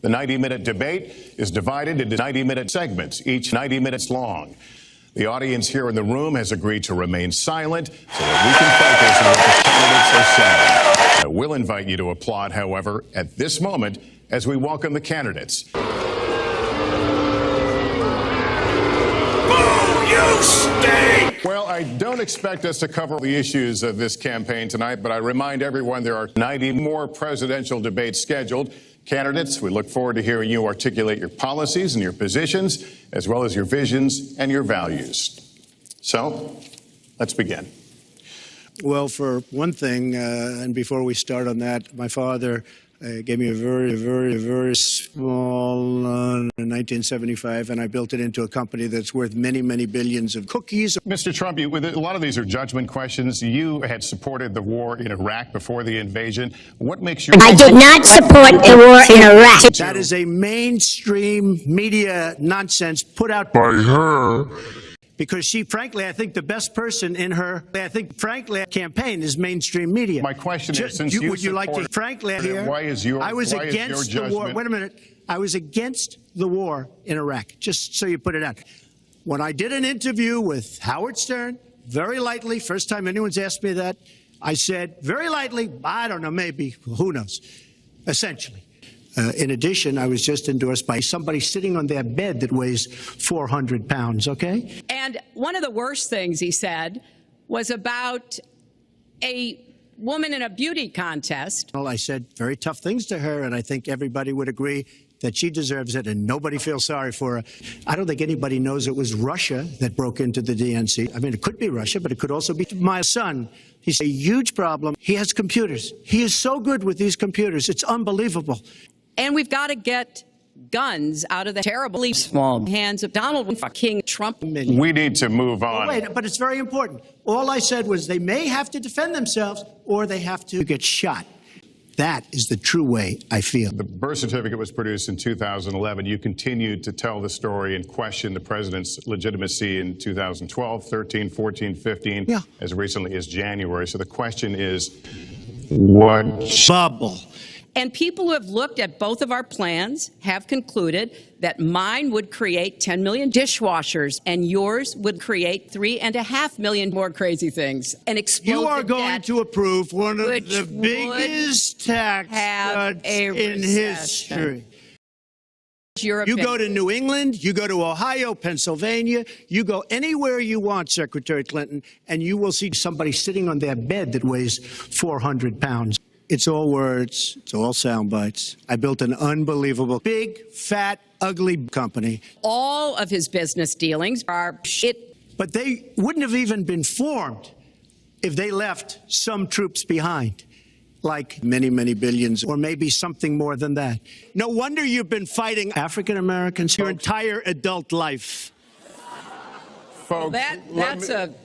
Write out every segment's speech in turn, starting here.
The 90-minute debate is divided into 90-minute segments, each 90 minutes long. The audience here in the room has agreed to remain silent so that we can focus on what the candidates are saying. I will invite you to applaud, however, at this moment as we welcome the candidates. Boo, you stink! Well, I don't expect us to cover the issues of this campaign tonight, but I remind everyone there are 90 more presidential debates scheduled. Candidates, we look forward to hearing you articulate your policies and your positions, as well as your visions and your values. So, let's begin. Well, for one thing, and before we start on that, my father gave me a very small loan in 1975, and I built it into a company that's worth many, many billions of cookies. Mr. Trump, a lot of these are judgment questions. You had supported the war in Iraq before the invasion. What makes you... I did not support a war in Iraq. That is a mainstream media nonsense put out by her. Because she, frankly, I think the best person in her, campaign is mainstream media. My question is, since you would you like to, frankly, here? Why is your I was against the war. Wait a minute. I was against the war in Iraq, just so you put it out. When I did an interview with Howard Stern, very lightly, first time anyone's asked me that, I said, very lightly, I don't know, maybe, who knows, essentially. In addition, I was just endorsed by somebody sitting on their bed that weighs 400 pounds, okay? And one of the worst things he said was about a woman in a beauty contest. Well, I said very tough things to her, and I think everybody would agree that she deserves it, and nobody feels sorry for her. I don't think anybody knows it was Russia that broke into the DNC. I mean, it could be Russia, but it could also be my son. He's a huge problem. He has computers. He is so good with these computers. It's unbelievable. And we've got to get guns out of the terribly small hands of Donald fucking Trump. We need to move on. Oh, wait, but it's very important. All I said was they may have to defend themselves or they have to get shot. That is the true way I feel. The birth certificate was produced in 2011. You continued to tell the story and question the president's legitimacy in 2012, 13, 14, 15, yeah, as recently as January. So the question is, what bubble? And people who have looked at both of our plans have concluded that mine would create 10 million dishwashers and yours would create 3.5 million more crazy things. And you are going to approve one of the biggest tax cuts in history. You go to New England, you go to Ohio, Pennsylvania, you go anywhere you want, Secretary Clinton, and you will see somebody sitting on their bed that weighs 400 pounds. It's all words. It's all sound bites. I built an unbelievable, big, fat, ugly company. All of his business dealings are shit. But they wouldn't have even been formed if they left some troops behind, like many, many billions, or maybe something more than that. No wonder you've been fighting African Americans your entire adult life. Folks,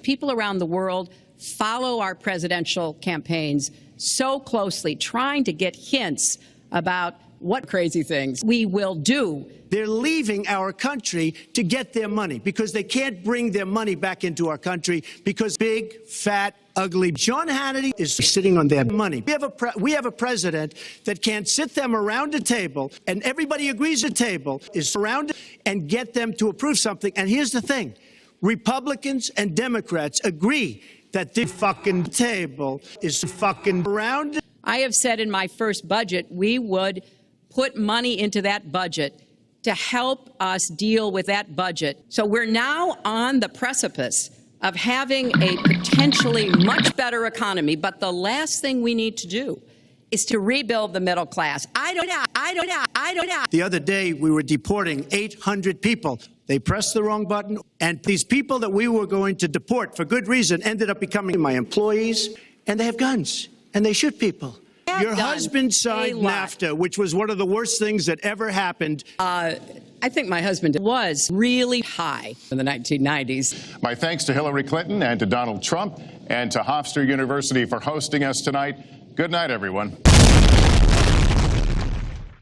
people around the world follow our presidential campaigns so closely, trying to get hints about what crazy things we will do. They're leaving our country to get their money because they can't bring their money back into our country because big, fat, ugly John Hannity is sitting on their money. We have a president that can't sit them around a table, and everybody agrees a table is surrounded and get them to approve something. And here's the thing. Republicans and Democrats agree that the fucking table is fucking round. I have said in my first budget, we would put money into that budget to help us deal with that budget. So we're now on the precipice of having a potentially much better economy. But the last thing we need to do is to rebuild the middle class. I don't know. The other day, we were deporting 800 people. They pressed the wrong button, and these people that we were going to deport for good reason ended up becoming my employees, and they have guns, and they shoot people. Your husband signed NAFTA, which was one of the worst things that ever happened. I think my husband was really high in the 1990s. My thanks to Hillary Clinton and to Donald Trump and to Hofstra University for hosting us tonight. Good night, everyone.